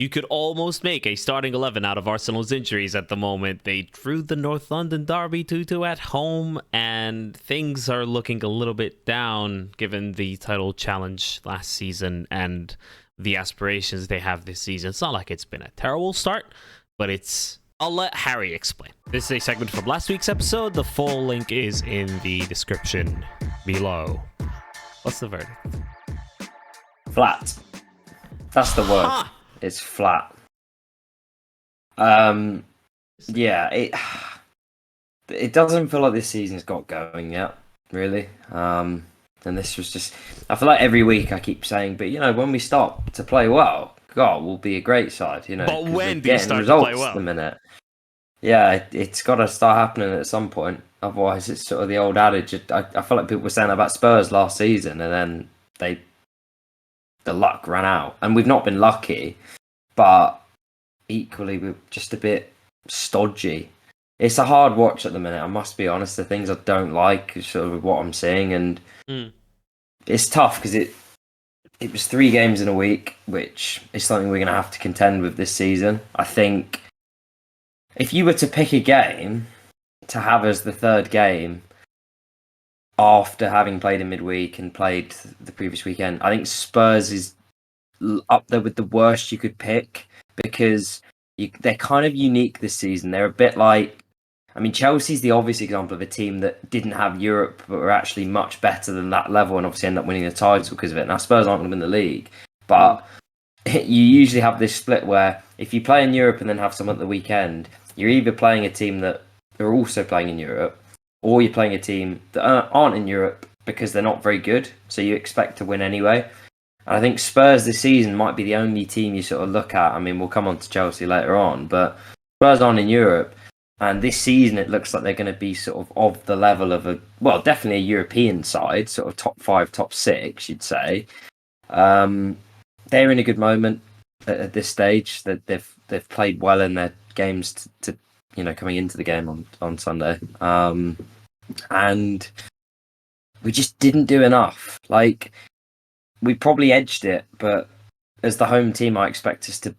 You could almost make a starting 11 out of Arsenal's injuries at the moment. They drew the North London derby 2-2 at home, and things are looking a little bit down given the title challenge last season and the aspirations they have this season. It's not like it's been a terrible start, but it's... I'll let Harry explain. This is a segment from last week's episode. The full link is in the description below. What's the verdict? Flat. That's the word. Ha! It's flat. Yeah, it doesn't feel like this season's got going yet, really. And this was just... I feel like every week I keep saying, but, when we start to play well, God, we'll be a great side, But when do you start to play well? At the minute. Yeah, it's got to start happening at some point. Otherwise, it's sort of the old adage. I feel like people were saying that about Spurs last season, and then the luck ran out. And we've not been lucky, but equally we're just a bit stodgy. It's a hard watch at the minute, I must be honest. The things I don't like is sort of what I'm seeing, and it's tough because it was 3 games in a week, which is something we're going to have to contend with this season. I think if you were to pick a game to have as the third game after having played in midweek and played the previous weekend, I think Spurs is up there with the worst you could pick because they're kind of unique this season. They're a bit like, Chelsea's the obvious example of a team that didn't have Europe but were actually much better than that level and obviously end up winning the title because of it. Now, Spurs aren't going to win the league, but you usually have this split where if you play in Europe and then have someone at the weekend, you're either playing a team that are also playing in Europe or you're playing a team that aren't in Europe because they're not very good, so you expect to win anyway. And I think Spurs this season might be the only team you sort of look at. We'll come on to Chelsea later on, but Spurs aren't in Europe, and this season it looks like they're going to be sort of the level of definitely a European side, sort of top 5, top 6, you'd say. They're in a good moment at this stage. That they've played well in their games to coming into the game on Sunday. And we just didn't do enough. We probably edged it, but as the home team, I expect us to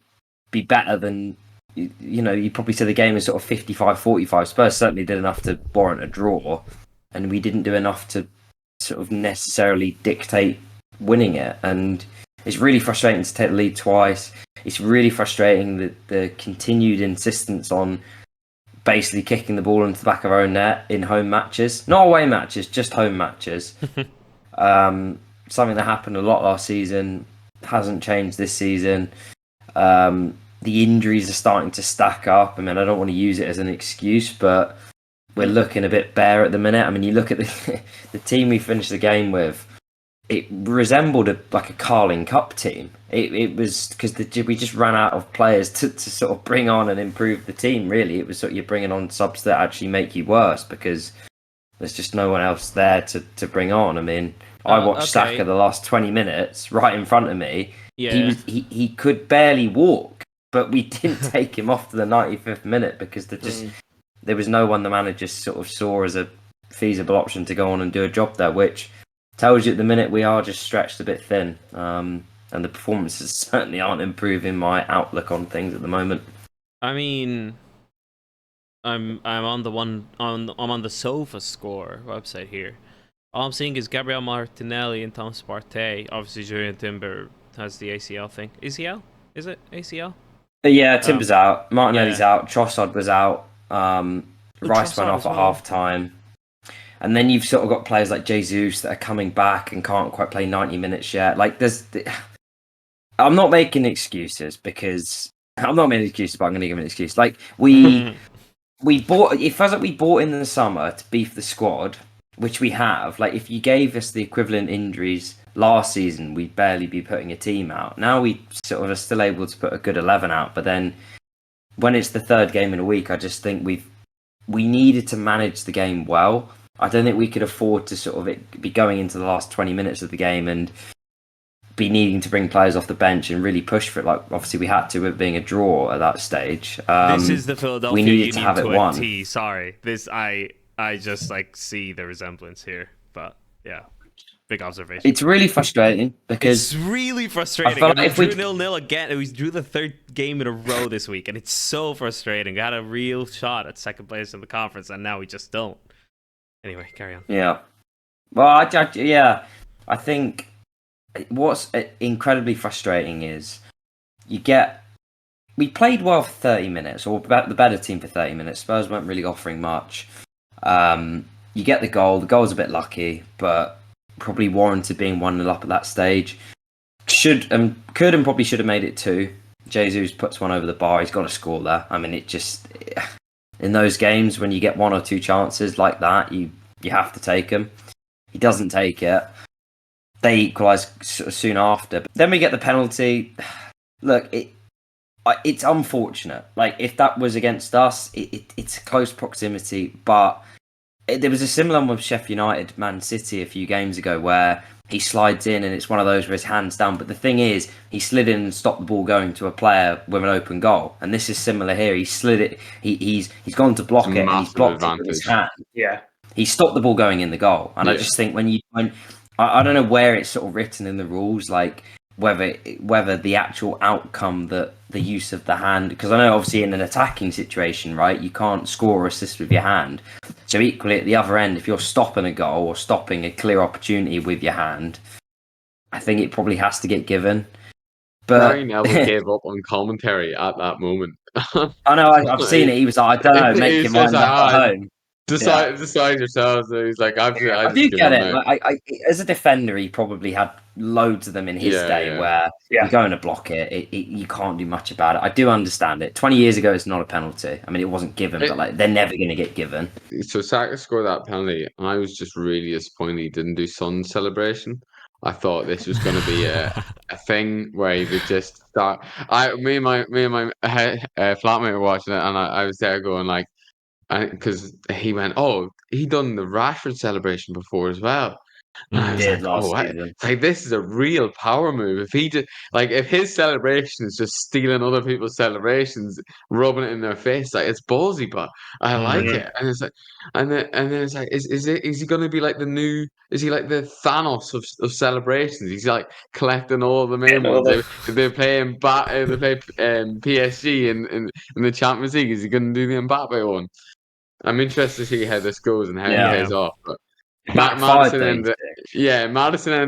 be better than, you probably say the game is sort of 55-45. Spurs certainly did enough to warrant a draw, and we didn't do enough to sort of necessarily dictate winning it. And it's really frustrating to take the lead twice. It's really frustrating that the continued insistence on basically kicking the ball into the back of our own net in home matches. Not away matches, just home matches. Something that happened a lot last season, hasn't changed this season. The injuries are starting to stack up. I don't want to use it as an excuse, but we're looking a bit bare at the minute. You look at the team we finished the game with, it resembled a Carling Cup team. It was because we just ran out of players to sort of bring on and improve the team, really. It was sort of you're bringing on subs that actually make you worse because there's just no one else there to bring on. I watched Saka the last 20 minutes right in front of me. Yeah. He could barely walk, but we didn't take him off to the 95th minute because there was no one the manager sort of saw as a feasible option to go on and do a job there, which tells you at the minute we are just stretched a bit thin, and the performances certainly aren't improving my outlook on things at the moment. I'm on the Sofa Score website here. All I'm seeing is Gabriel Martinelli and Thomas Partey. Obviously, Julian Timber has the ACL thing. ACL? Is it ACL? Yeah, Timber's out. Martinelli's out. Trossard was out. Rice went off at half time. And then you've sort of got players like Jesus that are coming back and can't quite play 90 minutes yet. I'm not making excuses because I'm not making excuses, but I'm going to give an excuse. We bought. It feels like we bought in the summer to beef the squad, which we have. If you gave us the equivalent injuries last season, we'd barely be putting a team out. Now we sort of are still able to put a good 11 out, but then when it's the third game in a week, I just think we needed to manage the game well. I don't think we could afford to sort of be going into the last 20 minutes of the game and be needing to bring players off the bench and really push for it. Obviously we had to with being a draw at that stage. This is the Philadelphia we needed Union to have it won. Sorry, I just see the resemblance here, but yeah. Big observation. It's really frustrating because It's really frustrating. felt And like we if we- drew 0-0 again. We drew the third game in a row this week, and it's so frustrating. We had a real shot at second place in the conference, and now we just don't. Anyway, carry on. Yeah. Well, I think what's incredibly frustrating is we played well for 30 minutes, or the better team for 30 minutes. Spurs weren't really offering much. You get the goal. The goal's a bit lucky, but probably warranted being 1-0 up at that stage. Could and probably should have made it 2. Jesus puts one over the bar. He's got to score there. I mean, in those games when you get 1 or 2 chances like that, you have to take them. He doesn't take it. They equalise soon after. But then we get the penalty. Look, it's unfortunate. Like, if that was against us, it's close proximity. But there was a similar one with Sheffield United, Man City a few games ago, where he slides in and it's one of those where his hand's down. But the thing is, he slid in and stopped the ball going to a player with an open goal. And this is similar here. He slid it. He's gone to block it and he's blocked it with his hand. Yeah. He stopped the ball going in the goal. And I just think I don't know where it's sort of written in the rules, like whether the actual outcome that the use of the hand, because I know obviously in an attacking situation, right, you can't score or assist with your hand. So equally at the other end, if you're stopping a goal or stopping a clear opportunity with your hand, I think it probably has to get given. But Gary Neville gave up on commentary at that moment. I know I've seen it. He was like, I don't know, make your mind up at home. Decide yourselves. He's like, I do get it. Like, I as a defender, he probably had loads of them in his day where you're going to block it. You can't do much about it. I do understand it. 20 years ago, it's not a penalty. I mean, it wasn't given, but like they're never going to get given. So Saka scored that penalty, and I was just really disappointed he didn't do Son celebration. I thought this was going to be a thing where he would just start. Me and my flatmate were watching it, and I was there going like, because he went, oh, he done the Rashford celebration before as well. And I was like, oh, like this is a real power move. If he just if his celebration is just stealing other people's celebrations, rubbing it in their face, like it's ballsy, but I like it. And it's like, and then it's like, is he going to be like the new? Is he like the Thanos of celebrations? He's like collecting all the main ones. They play PSG in the Champions League. Is he going to do the Mbappe one? I'm interested to see how this goes and how he pays off. But Madison ended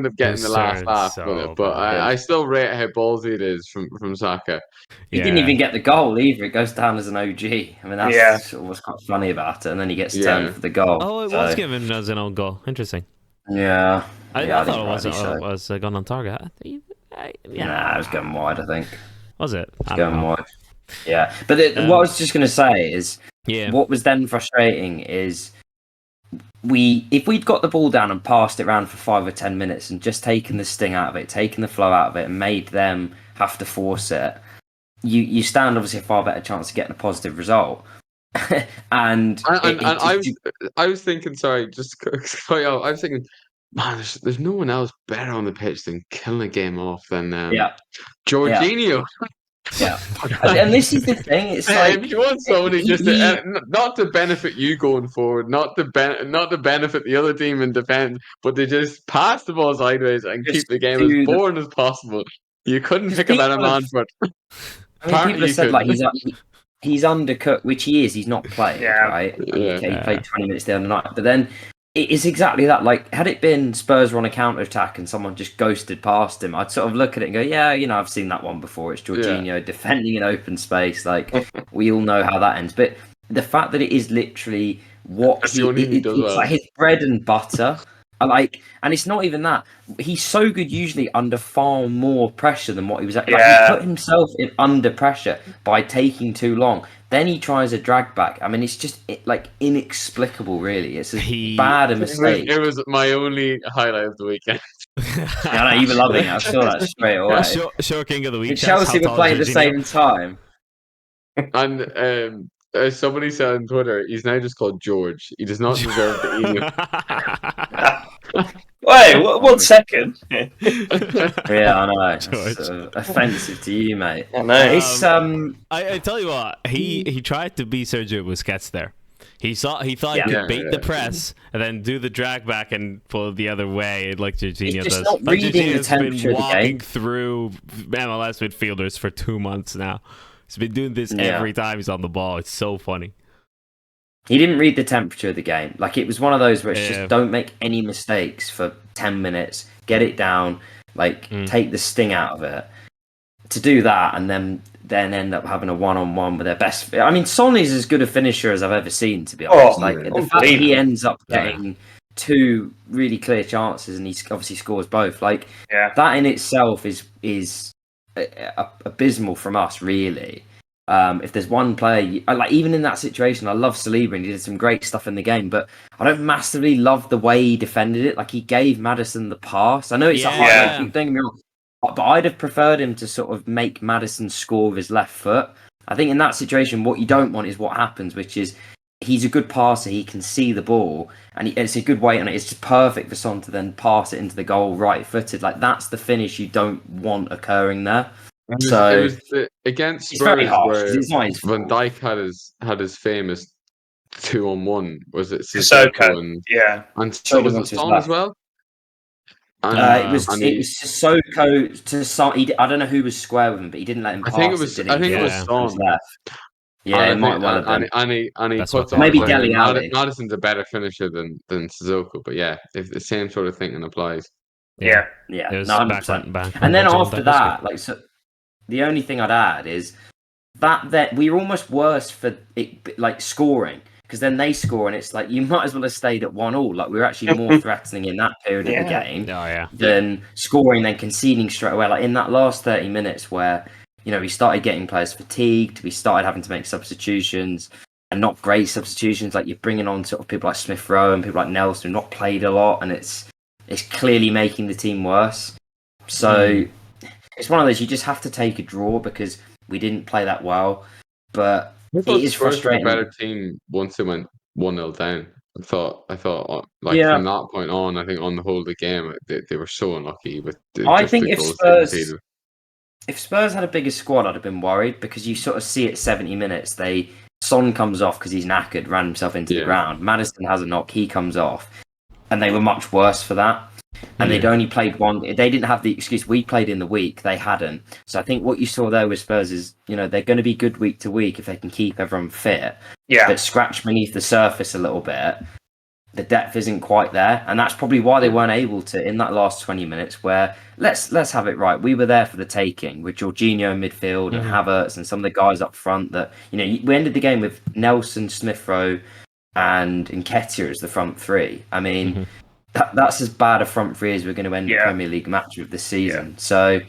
up getting the last laugh with it, but I still rate how ballsy it is from Saka. He didn't even get the goal either. It goes down as an OG. I mean, that's sort of what's quite funny about it. And then he gets turned for the goal. Oh, it was given as an own goal. Interesting. Yeah. I thought it was gone on target. Nah, it was going wide, I think. Was it? It's going wide. Yeah. But what I was just going to say is, what was then frustrating is if we'd got the ball down and passed it around for 5 or 10 minutes and just taken the sting out of it, taken the flow out of it and made them have to force it, you stand obviously a far better chance of getting a positive result. I was thinking, sorry, just I was thinking, man, there's no one else better on the pitch than killing a game off than Jorginho. Yeah, and this is the thing. It's like if you want somebody not to benefit you going forward, not to benefit the other team in defence, but to just pass the ball sideways and keep the game as boring as possible. You couldn't pick a better man, but people have said like he's undercooked, which he is. He's not playing, right? He played 20 minutes the other night, but then it is exactly that. Like, had it been Spurs were on a counter-attack and someone just ghosted past him, I'd sort of look at it and go, yeah, I've seen that one before. It's Jorginho defending in open space. Like, we all know how that ends. But the fact that it is literally it's like his bread and butter. And it's not even that. He's so good usually under far more pressure than what he was at. Like, he put himself under pressure by taking too long. Then he tries a drag back. I mean, it's just inexplicable, really. It's bad a mistake. It was my only highlight of the weekend. I know, you were loving it. I saw that straight away. Sure King of the Week. Chelsea were playing at the same time. And as somebody said on Twitter, he's now just called George. He does not deserve the Wait, 1 second. Yeah, I know. It's offensive to you, mate. I know. It's I tell you what, he tried to be Sergio Busquets there. He thought he Yeah. could bait the press and then do the drag back and pull it the other way like Jorginho just does. not Like reading the Jorginho's temperature been of the walking game. through MLS midfielders for 2 months now. He's been doing this every time he's on the ball. It's so funny. He didn't read the temperature of the game. Like, it was one of those where it's Yeah. just don't make any mistakes for 10 minutes, get it down, like take the sting out of it. To do that and then end up having a one-on-one with their best. I mean, Son is as good a finisher as I've ever seen, to be honest. Like, the fact that he ends up getting two really clear chances and he obviously scores both, like that in itself is abysmal from us, really. If there's one player, like, even in that situation, I love Saliba and he did some great stuff in the game, but I don't massively love the way he defended it. Like, he gave Maddison the pass. I know it's a hard, don't get me wrong, but I'd have preferred him to sort of make Maddison score with his left foot. I think in that situation, what you don't want is what happens, which is he's a good passer. He can see the ball, and it's a good weight on it. It's just perfect for Son to then pass it into the goal right-footed. Like, that's the finish you don't want occurring there. So it was against it's very Spurs harsh, where 'cause it's not his Van fault. Dijk had his famous 2-on-1. Was it Sissoko? And Showed him was it onto his Son left. as well? And, It was Sissoko to Son. I don't know who was square with him, but he didn't let him pass. I think it was Son. Left. Yeah, it might well have been. And he That's puts what maybe on, Dele Alli. Madison's a better finisher than Sissoko, but yeah, if the same sort of thinking applies. Yeah, It was no, 100%. And then after that, like, so the only thing I'd add is that we were almost worse for it, like, scoring, because then they score and it's like you might as well have stayed at 1-1. Like, we were actually more threatening in that period of the game than scoring, then conceding straight away. Like, in that last 30 minutes where, you know, we started getting players fatigued, we started having to make substitutions, and not great substitutions. Like, you're bringing on sort of people like Smith Rowe and people like Nelson who not played a lot, and it's clearly making the team worse. So it's one of those, you just have to take a draw because we didn't play that well. But it is frustrating. A better team once they went 1-0 down. I thought from that point on, I think on the whole of the game, they were so unlucky with I think if Spurs had a bigger squad, I'd have been worried, because you sort of see it 70 minutes. Son comes off because he's knackered, ran himself into the ground. Maddison has a knock, he comes off. And they were much worse for that. And they'd only played one. They didn't have the excuse, we played in the week. They hadn't. So I think what you saw there with Spurs is, you know, they're going to be good week to week if they can keep everyone fit. Yeah. But scratch beneath the surface a little bit, the depth isn't quite there. And that's probably why they weren't able to, in that last 20 minutes, where let's have it right. We were there for the taking with Jorginho in midfield and Havertz and some of the guys up front that, you know, we ended the game with Nelson, Smith Rowe and Nketiah as the front three. I mean, that's as bad a front three as we're going to end the Premier League match with this season. Yeah. So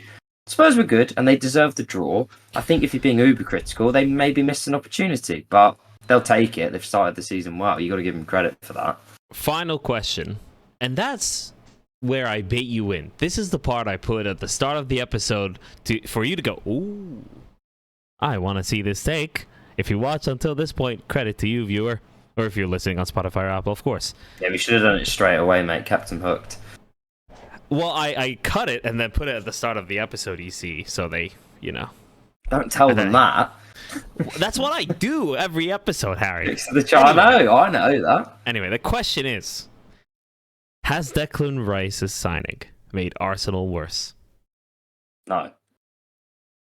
Spurs were good and they deserved the draw. I think if you're being uber critical, they maybe missed an opportunity, but they'll take it. They've started the season well. You got to give them credit for that. Final question, and that's where I bait you in. This is the part I put at the start of the episode for you to go, ooh, I want to see this take. If you watch until this point, credit to you, viewer. Or if you're listening on Spotify or Apple, of course. Yeah, we should have done it straight away, mate. Kept them hooked. Well, I cut it and then put it at the start of the episode, you see, so they, you know. Don't tell them that. That's what I do every episode, Harry. I know that. Anyway, the question is, has Declan Rice's signing made Arsenal worse? No.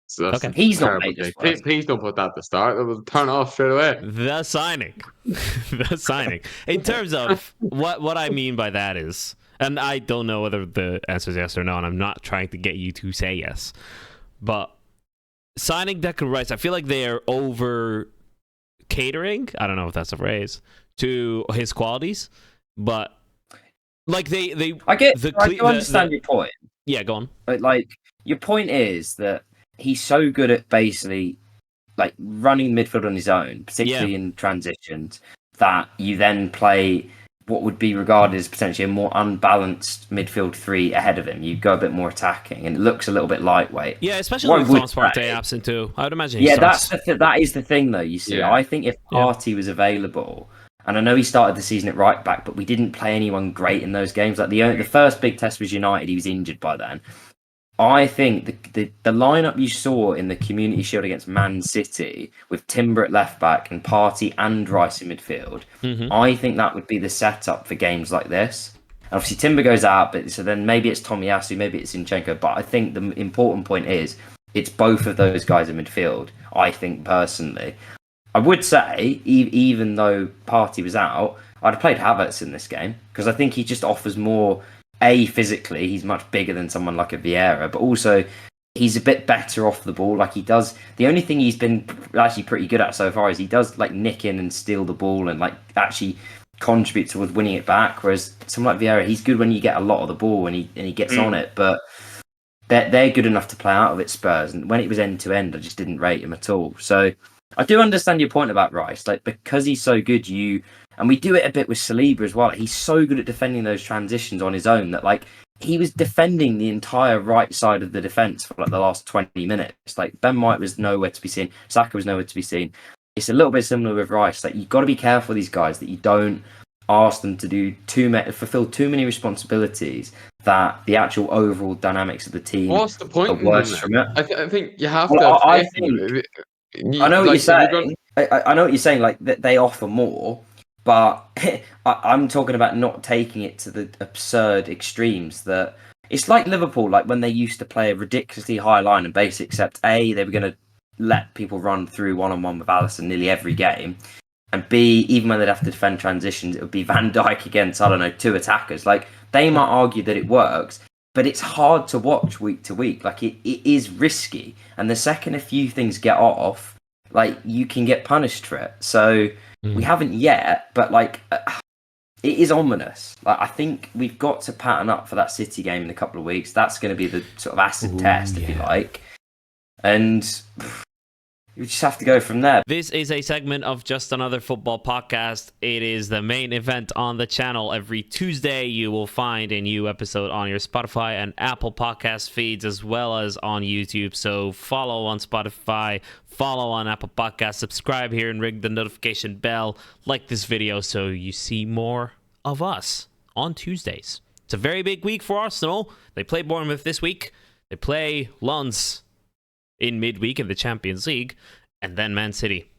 So okay. He's not made this worse. Please don't put that at the start. It will turn off straight away. The signing. The signing. In terms of what I mean by that is, and I don't know whether the answer is yes or no, and I'm not trying to get you to say yes, but signing Declan Rice, I feel like they're over catering, I don't know if that's a phrase, to his qualities, but like I understand your point. Yeah, go on. But like, your point is that he's so good at basically like running midfield on his own, particularly in transitions, that you then play what would be regarded as potentially a more unbalanced midfield three ahead of him. You go a bit more attacking, and it looks a little bit lightweight. Yeah, especially with Thomas Partey absent too. I would imagine. That is the thing, though. You see, I think if Partey was available, and I know he started the season at right back, but we didn't play anyone great in those games. Like the first big test was United, he was injured by then. I think the lineup you saw in the Community Shield against Man City with Timber at left back and Partey and Rice in midfield, I think that would be the setup for games like this. And obviously Timber goes out, but so then maybe it's Tomiyasu, maybe it's Zinchenko. But I think the important point is it's both of those guys in midfield. I think personally, I would say even though Partey was out, I'd have played Havertz in this game because I think he just offers more. Physically, he's much bigger than someone like a Vieira, but also he's a bit better off the ball. Like he does, the only thing he's been actually pretty good at so far is he does like nick in and steal the ball and like actually contribute towards winning it back. Whereas someone like Vieira, he's good when you get a lot of the ball and he gets on it, but they're good enough to play out of it, Spurs. And when it was end to end, I just didn't rate him at all. So I do understand your point about Rice, like because he's so good, and we do it a bit with Saliba as well. He's so good at defending those transitions on his own that like he was defending the entire right side of the defence for like the last 20 minutes. Like Ben White was nowhere to be seen. Saka was nowhere to be seen. It's a little bit similar with Rice. Like you've got to be careful with these guys that you don't ask them to do fulfill too many responsibilities that the actual overall dynamics of the team What's the point? are worse from it. I think you have Well, to. I think I know what you're saying. I know what you're saying. Like that they offer more. But I'm talking about not taking it to the absurd extremes that it's like Liverpool, like when they used to play a ridiculously high line and base, except A, they were going to let people run through one-on-one with Alisson nearly every game. And B, even when they'd have to defend transitions, it would be Van Dijk against, I don't know, 2 attackers. Like they might argue that it works, but it's hard to watch week to week. Like it is risky. And the second a few things get off, like you can get punished for it. So we haven't yet, but like it is ominous. Like I think we've got to pattern up for that City game in a couple of weeks. That's going to be the sort of acid test, if you like, and you just have to go from there. This is a segment of Just Another Football Podcast. It is the main event on the channel. Every Tuesday, you will find a new episode on your Spotify and Apple Podcast feeds, as well as on YouTube. So follow on Spotify, follow on Apple Podcasts, subscribe here and ring the notification bell. Like this video so you see more of us on Tuesdays. It's a very big week for Arsenal. They play Bournemouth this week. They play Lens in midweek in the Champions League, and then Man City.